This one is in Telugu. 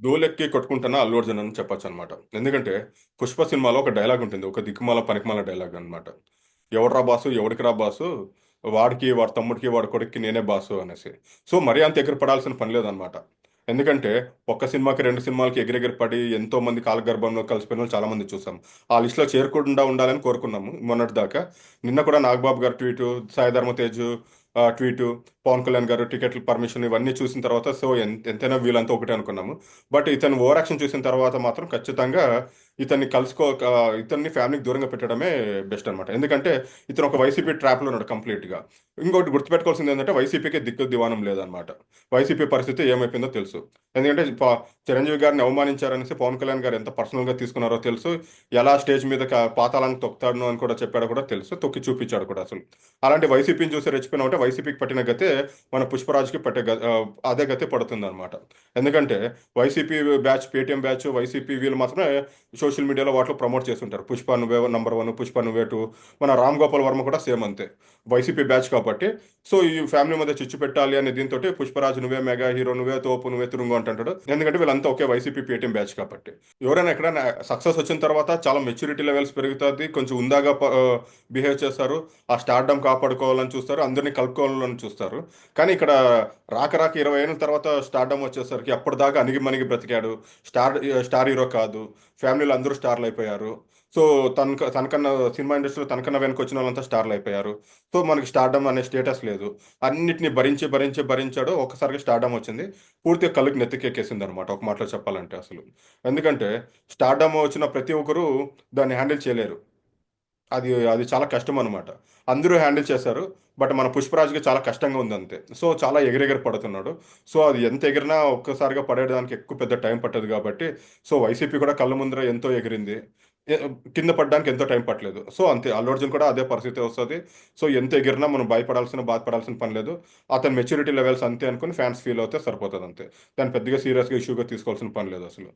ధూళెక్కి కొట్టుకుంటున్న అల్లు అర్జున్ అని చెప్పొచ్చనమాట. ఎందుకంటే 'పుష్ప' సినిమాలో ఒక డైలాగ్ ఉంటుంది. ఒక దిక్కుమాల పనికిమాల డైలాగ్ అనమాట. "ఎవడ్రా బాసు? ఎవడికిరా బాసు? వాడికి, వాడి తమ్ముడికి, వాడి కొడుక్కి నేనే బాసు" అనేసి. సో, మరీ అంత ఎగిరి పడాల్సిన పని లేదనమాట. ఎందుకంటే ఒక్క సినిమాకి, 2 సినిమాలకి ఎగిరెగిరి పడి ఎంతోమంది కాలగర్భంలో కలిసిపోయినోళ్ళు చాలా మంది చూసాం. ఆ లిస్ట్‌లో చేరకుండా ఉండాలని కోరుకున్నాము మొన్నటిదాకా. నిన్న కూడా నాగబాబు గారి ట్వీటు, సాయి ధరమ్ తేజ్ ట్వీటు, పవన్ కళ్యాణ్ గారు టికెట్ల పర్మిషన్ ఇవన్నీ చూసిన తర్వాత సో ఎంతైనా వీళ్ళంతా ఒకటే అనుకున్నాము. బట్ ఇతను ఓవర్ యాక్షన్ చూసిన తర్వాత మాత్రం ఖచ్చితంగా ఇతన్ని ఇతన్ని ఫ్యామిలీకి దూరంగా పెట్టడమే బెస్ట్ అనమాట. ఎందుకంటే ఇతను ఒక వైసీపీ ట్రాప్‌లో ఉన్నాడు కంప్లీట్‌గా. ఇంకోటి గుర్తుపెట్టుకోవాల్సింది ఏందంటే వైసీపీకి దిక్కు దివాణం లేదనమాట. వైసీపీ పరిస్థితి ఏమైపోయిందో తెలుసు. ఎందుకంటే చిరంజీవి గారిని అవమానించారనేసి పవన్ కళ్యాణ్ గారు ఎంత పర్సనల్‌గా తీసుకున్నారో తెలుసు. ఎలా స్టేజ్ మీద పాతాళానికి తొక్కుతాడను అని కూడా చెప్పాడో కూడా తెలుసు. తొక్కి చూపించాడు కూడా అసలు. అలాంటి వైసీపీని చూసి రెచ్చిపోయినామంటే వైసీపీకి పట్టిన గతే మన పుష్పరాజ్‌కి అదే గతే పడుతుందనమాట. ఎందుకంటే YCP batch, Paytm batch, YCP వీళ్ళు మాత్రమే సోషల్ మీడియాలో వాటిలో ప్రమోట్ చేస్తుంటారు. 'పుష్ప నువ్వే నంబర్ 1, పుష్ప నువ్వే 2'. మన 'రామ్ గోపాల్ వర్మ' కూడా సేమ్ అంతే. వైసీపీ బ్యాచ్ కాబట్టి సో, ఈ ఫ్యామిలీ మధ్య చిచ్చు పెట్టాలి అనే దీనితోటి 'పుష్పరాజ్ నువ్వే మెగా హీరో, నువ్వే తోపు, నువ్వే తురుంగు' అంటుంటాడు. ఎందుకంటే వీళ్ళంతా ఒకే వైసీపీ, పేటీఎం బ్యాచ్ కాబట్టి. ఎవరైనా ఎక్కడైనా సక్సెస్ వచ్చిన తర్వాత చాలా మెచ్యూరిటీ లెవెల్స్ పెరుగుతది. కొంచెం హుందాగా బిహేవ్ చేస్తారు. ఆ స్టార్‌డమ్ కాపాడుకోవాలని చూస్తారు. అందరిని కలుపుకోవాలని చూస్తారు. కానీ ఇక్కడ రాక రాక 20 ఏళ్ల తర్వాత స్టార్‌డమ్ వచ్చేసరికి అప్పటిదాకా అణిగిమణిగి బ్రతికాడు. స్టార్ హీరో కాదు. ఫ్యామిలీలో అందరూ స్టార్‌లయిపోయారు. సో, తనకన్నా సినిమా ఇండస్ట్రీలో తనకన్నా వెనకొచ్చిన వాళ్ళంతా స్టార్‌లయిపోయారు. సో, మనకి స్టార్‌డమ్ అనే స్టేటస్ లేదు. అన్నిటిని భరించాడు. ఒక్కసారిగా స్టార్‌డమ్ వచ్చింది. పూర్తిగా కళ్ళకి నెత్తికెక్కేసిందనమాట ఒక మాటలో చెప్పాలంటే అసలు. ఎందుకంటే స్టార్‌డమ్ వచ్చిన ప్రతి ఒక్కరు దాన్ని హ్యాండిల్ చేయలేరు. అది అది చాలా కష్టమనమాట. అందరూ హ్యాండిల్ చేశారు. బట్ మన 'పుష్పరాజ్‌కి' చాలా కష్టంగా ఉందంతే. సో, చాలా ఎగిరెగిరి పడుతున్నాడు. సో, అది ఎంత ఎగిరినా ఒక్కసారిగా పడేయడానికి ఎక్కువ పెద్ద టైం పట్టదు గాబట్టి, సో, వైసీపీ కూడా కళ్ళ ముందర ఎంతో ఎగిరింది. ఎ కింద పడడానికి ఎంతో టైం పట్టలేదు. సో, అంతే అల్లు అర్జున్ కూడా అదే పరిస్థితే వస్తది. సో, ఎంత ఎగిరినా మనం బాధపడాల్సిన పని లేదు. అతని మెచ్యూరిటీ లెవెల్స్ అంతే అనుకుని ఫ్యాన్స్ ఫీల్ అవుతే సరిపోతదంతే. దాన్ని పెద్దగా సీరియస్‌గా ఇష్యూగా తీసుకోవాల్సిన పని లేదసలు.